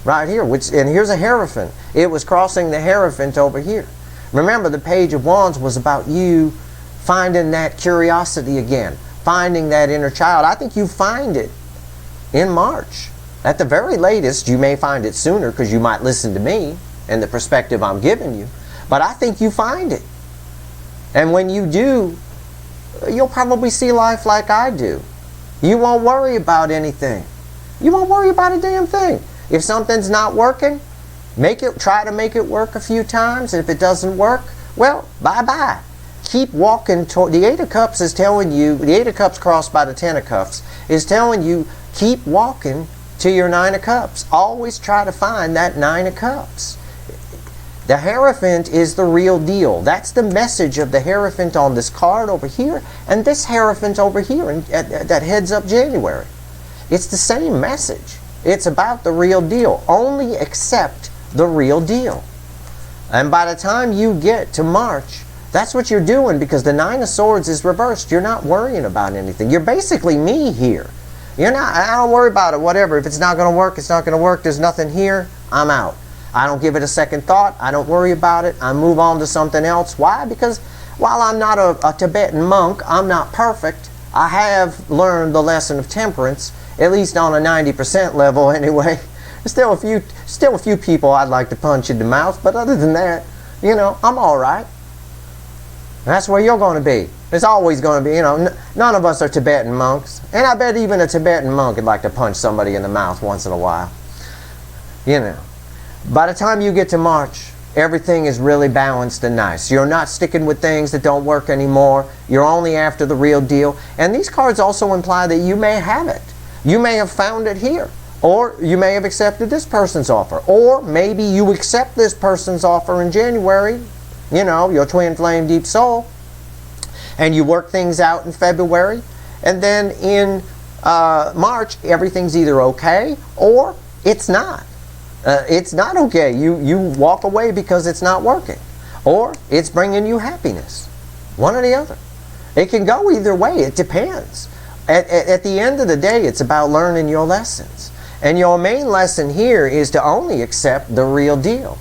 Right here. And here's a Hierophant. It was crossing the Hierophant over here. Remember, the Page of Wands was about you finding that curiosity again. Finding that inner child. I think you find it in March. At the very latest, you may find it sooner because you might listen to me and the perspective I'm giving you. But I think you find it. And when you do, you'll probably see life like I do. You won't worry about anything. You won't worry about a damn thing. If something's not working, try to make it work a few times. And if it doesn't work, well, bye-bye. Keep walking toward... The Eight of Cups is telling you, the Eight of Cups crossed by the Ten of Cups, is telling you, keep walking to your Nine of Cups. Always try to find that Nine of Cups. The Hierophant is the real deal. That's the message of the Hierophant on this card over here, and this Hierophant over here that heads up January. It's the same message. It's about the real deal. Only accept the real deal. And by the time you get to March, that's what you're doing, because the Nine of Swords is reversed. You're not worrying about anything. You're basically me here. I don't worry about it, whatever. If it's not going to work, it's not going to work. There's nothing here, I'm out. I don't give it a second thought. I don't worry about it. I move on to something else. Why? Because while I'm not a Tibetan monk, I'm not perfect. I have learned the lesson of temperance, at least on a 90% level anyway. There's still a few people I'd like to punch in the mouth, but other than that, I'm all right. That's where you're going to be. It's always going to be, none of us are Tibetan monks. And I bet even a Tibetan monk would like to punch somebody in the mouth once in a while. By the time you get to March, everything is really balanced and nice. You're not sticking with things that don't work anymore. You're only after the real deal. And these cards also imply that you may have it. You may have found it here. Or you may have accepted this person's offer. Or maybe you accept this person's offer in January, your twin flame deep soul, and you work things out in February, and then in March, everything's either okay or it's not. It's not okay. You walk away because it's not working. Or it's bringing you happiness. One or the other. It can go either way. It depends. At the end of the day, it's about learning your lessons. And your main lesson here is to only accept the real deal.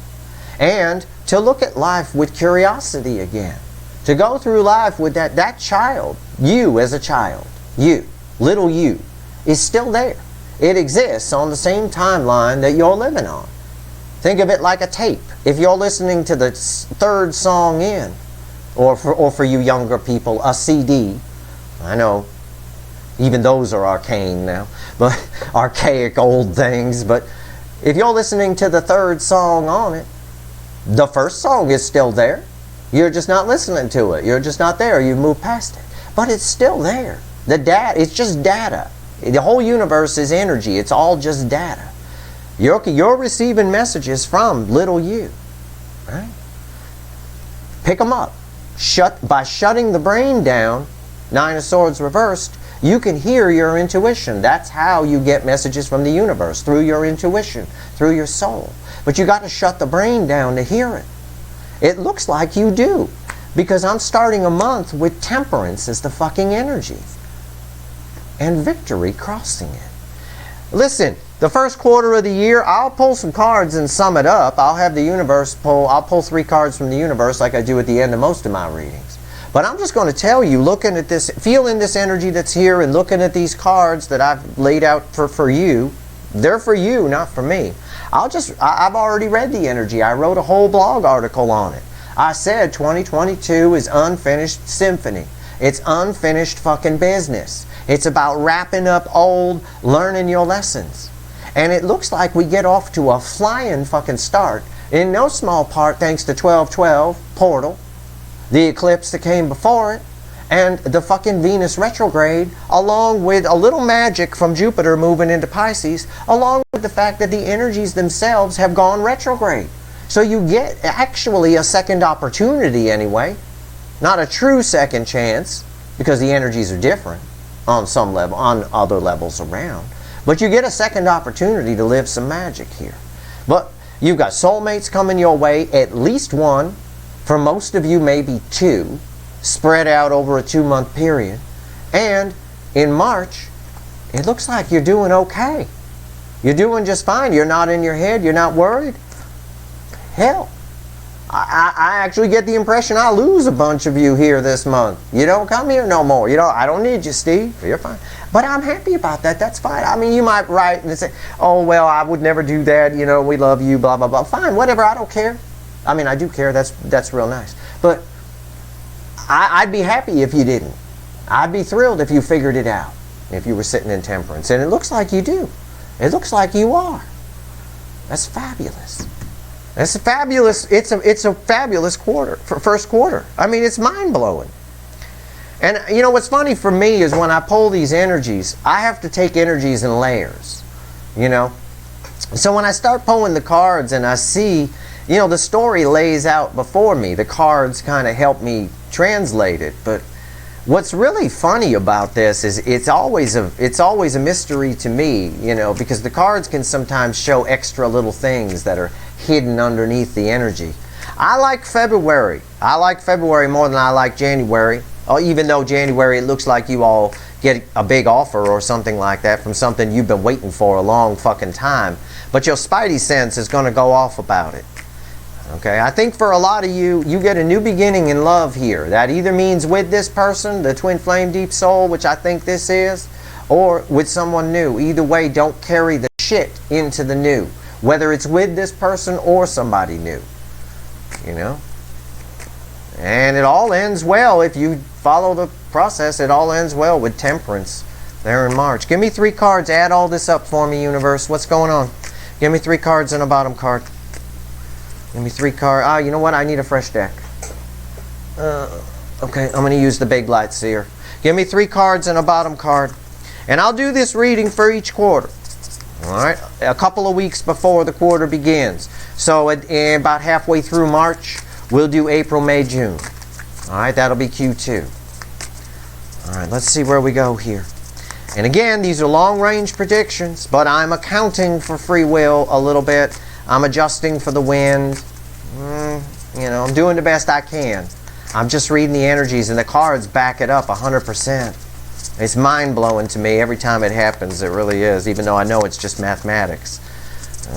And to look at life with curiosity again. To go through life with that child, you as a child, little you, is still there. It exists on the same timeline that you're living on. Think of it like a tape. If you're listening to the third song in, or for you younger people, a CD. I know, even those are arcane now, but archaic old things. But if you're listening to the third song on it, the first song is still there. You're just not listening to it. You're just not there. You've moved past it. But it's still there. It's just data. The whole universe is energy. It's all just data. You're receiving messages from little you. Right? Pick them up. By shutting the brain down, Nine of Swords reversed, you can hear your intuition. That's how you get messages from the universe, through your intuition, through your soul. But you got to shut the brain down to hear it. It looks like you do, because I'm starting a month with temperance as the fucking energy. And victory crossing it. Listen, the first quarter of the year, I'll pull some cards and sum it up. I'll have the universe I'll pull 3 cards from the universe like I do at the end of most of my readings. But I'm just going to tell you, looking at this, feeling this energy that's here and looking at these cards that I've laid out for you, they're for you, not for me. I've already read the energy. I wrote a whole blog article on it. I said 2022 is unfinished symphony. It's unfinished fucking business. It's about wrapping up old, learning your lessons. And it looks like we get off to a flying fucking start, in no small part thanks to 1212, Portal, the eclipse that came before it, and the fucking Venus retrograde, along with a little magic from Jupiter moving into Pisces, along with the fact that the energies themselves have gone retrograde. So you get actually a second opportunity anyway. Not a true second chance, because the energies are different on some level, on other levels around. But you get a second opportunity to live some magic here. But you've got soulmates coming your way, at least one. For most of you, maybe 2, spread out over a 2-month period. And in March, it looks like you're doing okay. You're doing just fine. You're not in your head. You're not worried. Hell, I actually get the impression I lose a bunch of you here this month. You don't come here no more. I don't need you, Steve. You're fine. But I'm happy about that. That's fine. I mean, you might write and say, oh, well, I would never do that. We love you, blah, blah, blah. Fine, whatever. I don't care. I mean, I do care. That's real nice. But I'd be happy if you didn't. I'd be thrilled if you figured it out, if you were sitting in temperance. And it looks like you do. It looks like you are. That's fabulous. It's fabulous. It's a fabulous first quarter. I mean, it's mind-blowing. And what's funny for me is when I pull these energies, I have to take energies in layers. So when I start pulling the cards and I see, the story lays out before me. The cards kind of help me translate it. But what's really funny about this is it's always a mystery to me, because the cards can sometimes show extra little things that are hidden underneath the energy. I like February. I like February more than I like January. Even though January, it looks like you all get a big offer or something like that from something you've been waiting for a long fucking time. But your spidey sense is going to go off about it. Okay, I think for a lot of you, you get a new beginning in love here. That either means with this person, the twin flame deep soul, which I think this is, or with someone new. Either way, don't carry the shit into the new. Whether it's with this person or somebody new. You know? And it all ends well if you follow the process. It all ends well with temperance there in March. Give me 3 cards. Add all this up for me, universe. What's going on? Give me 3 cards and a bottom card. Give me 3 cards. Ah, you know what? I need a fresh deck. Okay, I'm going to use the big light seer. Give me 3 cards and a bottom card. And I'll do this reading for each quarter. Alright? A couple of weeks before the quarter begins. So about halfway through March, we'll do April, May, June. Alright, that'll be Q2. Alright, let's see where we go here. And again, these are long-range predictions, but I'm accounting for free will a little bit. I'm adjusting for the wind. You know, I'm doing the best I can. I'm just reading the energies, and the cards back it up 100%. It's mind-blowing to me every time it happens. It really is, even though I know it's just mathematics.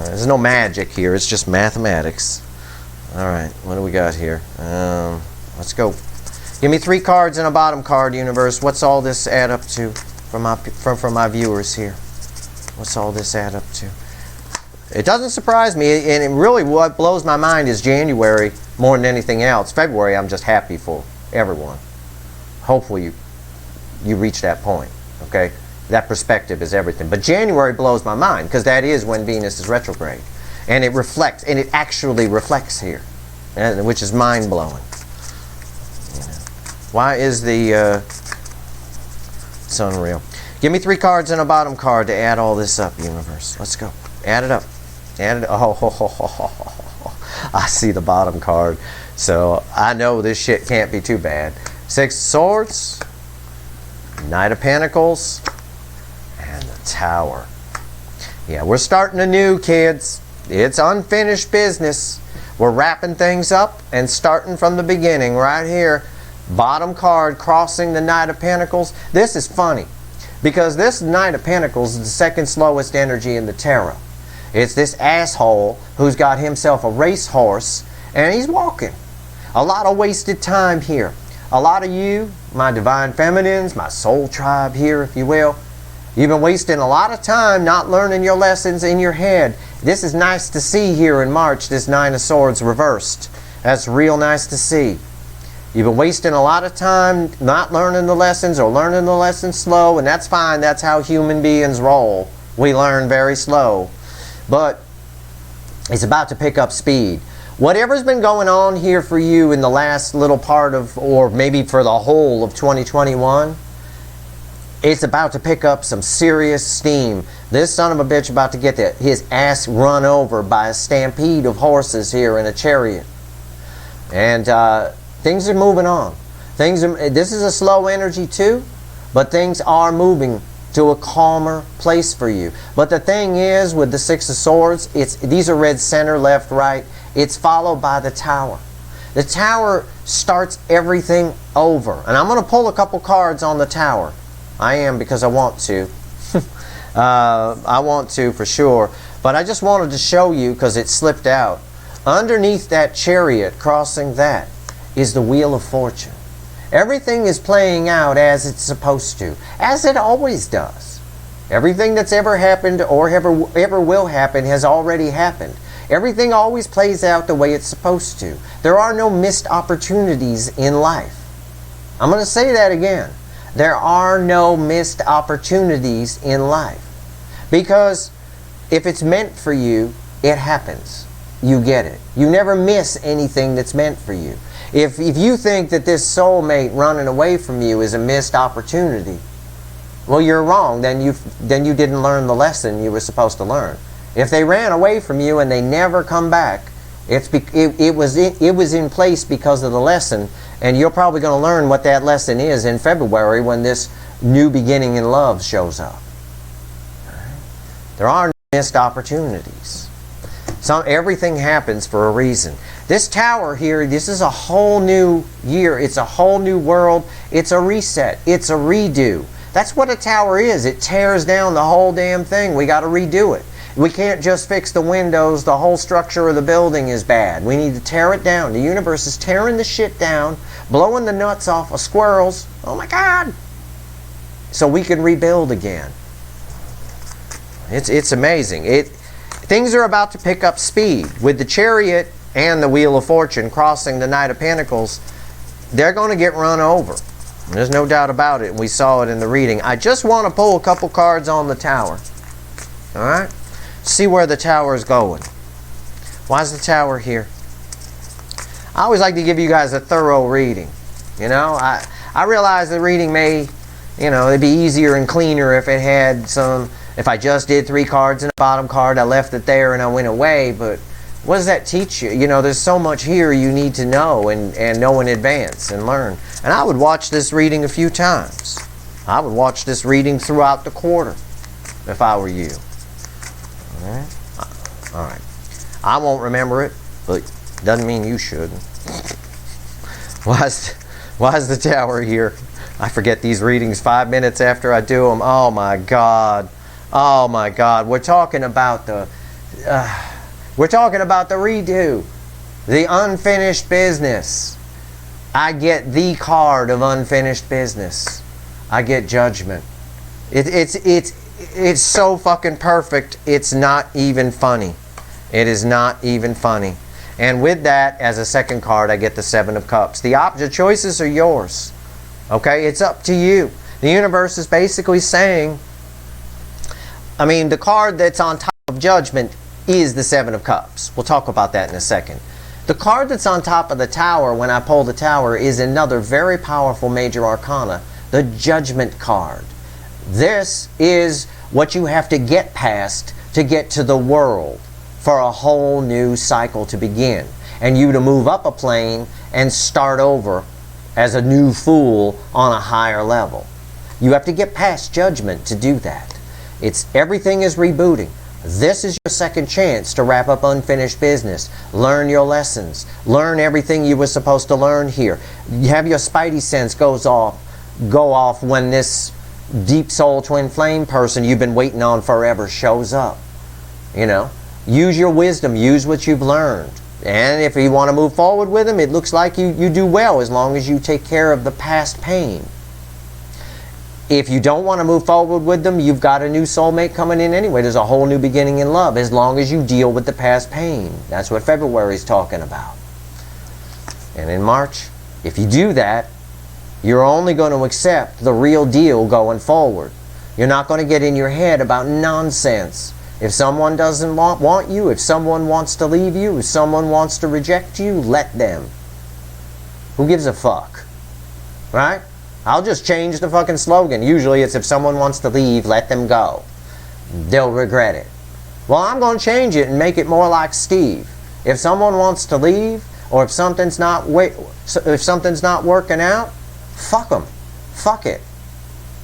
There's no magic here. It's just mathematics. All right, what do we got here? Let's go. Give me 3 cards and a bottom card, universe. What's all this add up to from my viewers here? What's all this add up to? It doesn't surprise me, and it really what blows my mind is January more than anything else. February, I'm just happy for everyone. Hopefully you reach that point, okay? That perspective is everything. But January blows my mind because that is when Venus is retrograde. And it reflects, and it actually reflects here, which is mind-blowing. Why is the... it's unreal. Give me 3 cards and a bottom card to add all this up, universe. Let's go. Add it up. Add it. I see the bottom card. So I know this shit can't be too bad. 6 of Swords, Knight of Pentacles, and the Tower. Yeah, we're starting anew, kids. It's unfinished business. We're wrapping things up and starting from the beginning right here. Bottom card crossing the Knight of Pentacles. This is funny because this Knight of Pentacles is the second slowest energy in the tarot. It's this asshole who's got himself a racehorse and he's walking. A lot of wasted time here. A lot of you, my divine feminines, my soul tribe here, if you will, you've been wasting a lot of time not learning your lessons in your head. This is nice to see here in March, this 9 of Swords reversed. That's real nice to see. You've been wasting a lot of time not learning the lessons or learning the lessons slow, and that's fine. That's how human beings roll. We learn very slow. But it's about to pick up speed. Whatever's been going on here for you in the last little part of, or maybe for the whole of 2021, it's about to pick up some serious steam. This son of a bitch about to get his ass run over by a stampede of horses here in a chariot. And things are moving on. This is a slow energy too, but things are moving to a calmer place for you. But the thing is, with the 6 of Swords, these are red center, left, right. It's followed by the Tower. The Tower starts everything over. And I'm going to pull a couple cards on the Tower. I am, because I want to. I want to for sure. But I just wanted to show you, because it slipped out. Underneath that chariot, crossing that, is the Wheel of Fortune. Everything is playing out as it's supposed to, as it always does. Everything that's ever happened or ever will happen has already happened. Everything always plays out the way it's supposed to. There are no missed opportunities in life. I'm going to say that again. There are no missed opportunities in life. Because if it's meant for you, it happens. You get it. You never miss anything that's meant for you. If you think that this soulmate running away from you is a missed opportunity, well, you're wrong. Then you didn't learn the lesson you were supposed to learn. If they ran away from you and they never come back, it was in place because of the lesson, and you're probably going to learn what that lesson is in February when this new beginning in love shows up. There are no missed opportunities. Everything happens for a reason. This Tower here, this is a whole new year. It's a whole new world. It's a reset. It's a redo. That's what a tower is. It tears down the whole damn thing. We got to redo it. We can't just fix the windows. The whole structure of the building is bad. We need to tear it down. The universe is tearing the shit down, blowing the nuts off of squirrels. Oh my God. So we can rebuild again. It's amazing. Things are about to pick up speed. With the Chariot and the Wheel of Fortune crossing the Knight of Pentacles, they're going to get run over. There's no doubt about it. We saw it in the reading. I just want to pull a couple cards on the Tower. All right? See where the Tower is going. Why is the Tower here? I always like to give you guys a thorough reading. You know, I realize the reading may, you know, it'd be easier and cleaner if it had some, if I just did 3 cards and a bottom card, I left it there and I went away. But what does that teach you? You know, there's so much here you need to know and know in advance and learn. And I would watch this reading a few times. I would watch this reading throughout the quarter if I were you. All right? All right. I won't remember it, but doesn't mean you should. Why is the Tower here? I forget these readings 5 minutes after I do them. Oh my God. Oh my God. We're talking about the redo. The unfinished business. I get the card of unfinished business. I get Judgment. It's so fucking perfect, it's not even funny. It is not even funny. And with that, as a second card, I get the Seven of Cups. The choices are yours. Okay? It's up to you. The universe is basically saying, I mean, the card that's on top of Judgment is the Seven of Cups. We'll talk about that in a second. The card that's on top of the Tower, when I pull the Tower, is another very powerful major arcana, the Judgment card. This is what you have to get past to get to the world for a whole new cycle to begin. And you to move up a plane and start over as a new fool on a higher level. You have to get past Judgment to do that. Everything is rebooting. This is your second chance to wrap up unfinished business. Learn your lessons. Learn everything you were supposed to learn here. You have your spidey sense go off when this deep soul twin flame person you've been waiting on forever shows up. You know, use your wisdom, use what you've learned. And if you want to move forward with them, it looks like you do well as long as you take care of the past pain. If you don't want to move forward with them, you've got a new soulmate coming in anyway. There's a whole new beginning in love as long as you deal with the past pain. That's what February is talking about. And in March, if you do that, you're only going to accept the real deal going forward. You're not going to get in your head about nonsense. If someone doesn't want you, if someone wants to leave you, if someone wants to reject you, let them. Who gives a fuck? Right? I'll just change the fucking slogan. Usually it's if someone wants to leave, let them go. They'll regret it. Well, I'm going to change it and make it more like Steve. If someone wants to leave, or if something's not working out, fuck them. Fuck it.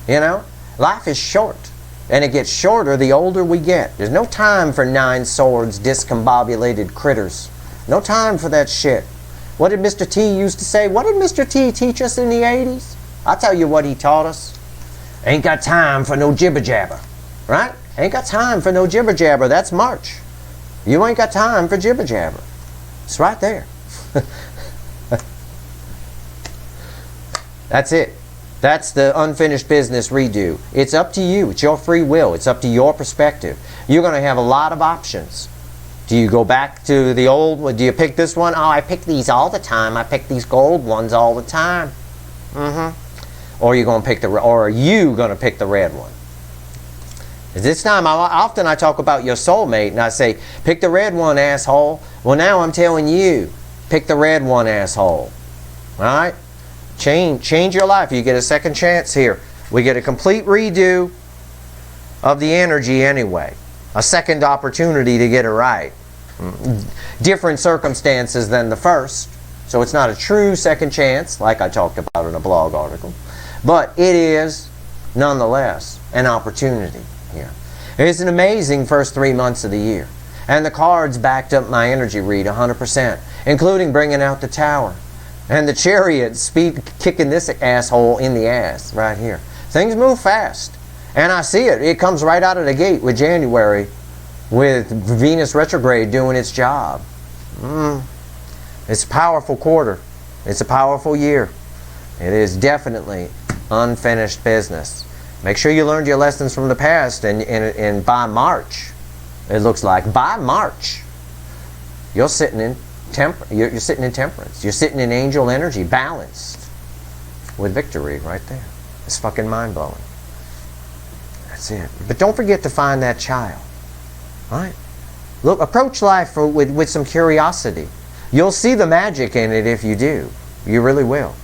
You know? Life is short. And it gets shorter the older we get. There's no time for 9 swords, discombobulated critters. No time for that shit. What did Mr. T used to say? What did Mr. T teach us in the 80s? I'll tell you what he taught us. Ain't got time for no jibber jabber. Right? Ain't got time for no jibber jabber. That's March. You ain't got time for jibber jabber. It's right there. That's it. That's the unfinished business redo. It's up to you. It's your free will. It's up to your perspective. You're going to have a lot of options. Do you go back to the old? Do you pick this one? Oh, I pick these all the time. I pick these gold ones all the time. Or are you going to pick or are you going to pick the red one? This time, often I talk about your soulmate, and I say, pick the red one, asshole. Well, now I'm telling you, pick the red one, asshole. All right? Change your life. You get a second chance here. We get a complete redo of the energy anyway. A second opportunity to get it right. Different circumstances than the first. So it's not a true second chance, like I talked about in a blog article. But it is, nonetheless, an opportunity here. It's an amazing first 3 months of the year. And the cards backed up my energy read 100%, including bringing out the Tower. And the Chariot kicking this asshole in the ass right here. Things move fast. And I see it. It comes right out of the gate with January, with Venus retrograde doing its job. It's a powerful quarter. It's a powerful year. It is definitely unfinished business. Make sure you learned your lessons from the past, and by March, it looks like, by March, you're sitting in you're sitting in temperance. You're sitting in angel energy, balanced with victory right there. It's fucking mind-blowing. That's it. But don't forget to find that child. Right? Look, approach life with some curiosity. You'll see the magic in it if you do. You really will.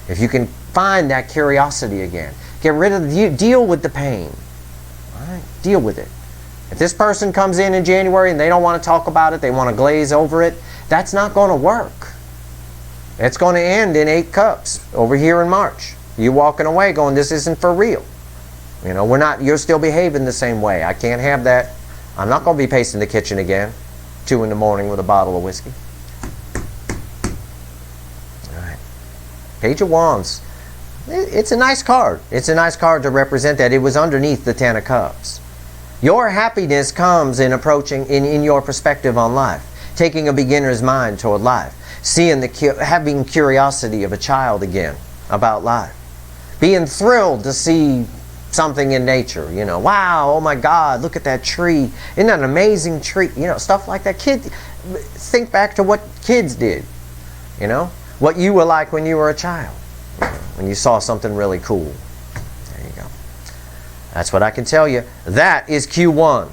If you can find that curiosity again. Get rid of deal with the pain. Right? Deal with it. If this person comes in January and they don't want to talk about it, they want to glaze over it, that's not going to work. It's going to end in 8 cups over here in March. You walking away going, this isn't for real. You know, you're still behaving the same way. I can't have that. I'm not going to be pacing the kitchen again, 2 in the morning with a bottle of whiskey. All right. Page of Wands. It's a nice card. It's a nice card to represent that. It was underneath the 10 of Cups. Your happiness comes in approaching, in your perspective on life. Taking a beginner's mind toward life. Seeing having curiosity of a child again about life. Being thrilled to see something in nature, you know, wow, oh my God, look at that tree. Isn't that an amazing tree? You know, stuff like that. Think back to what kids did, you know, what you were like when you were a child, when you saw something really cool. There you go. That's what I can tell you. That is Q1.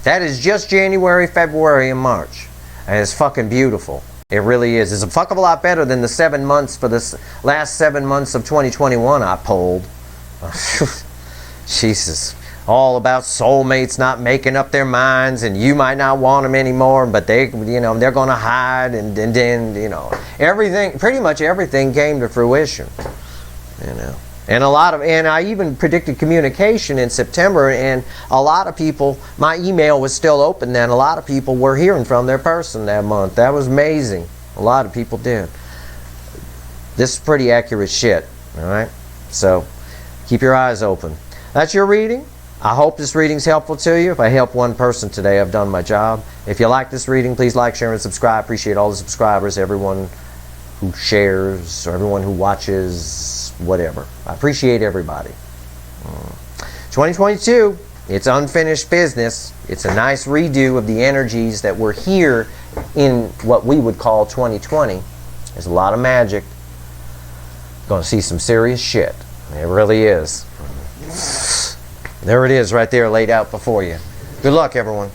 That is just January, February, and March. And it's fucking beautiful. It really is. It's a fuck of a lot better than the 7 months for the last 7 months of 2021 I pulled. Jesus. All about soulmates not making up their minds, and you might not want them anymore, but they're going to hide, and then, you know, everything, pretty much everything came to fruition, you know. And I even predicted communication in September, and a lot of people, my email was still open then, a lot of people were hearing from their person that month. That was amazing. A lot of people did. This is pretty accurate shit, all right? So, keep your eyes open. That's your reading. I hope this reading's helpful to you. If I help one person today, I've done my job. If you like this reading, please like, share, and subscribe. Appreciate all the subscribers, everyone who shares, or everyone who watches, whatever. I appreciate everybody. 2022, it's unfinished business. It's a nice redo of the energies that were here in what we would call 2020. There's a lot of magic. Going to see some serious shit. It really is. There it is right there laid out before you. Good luck, everyone.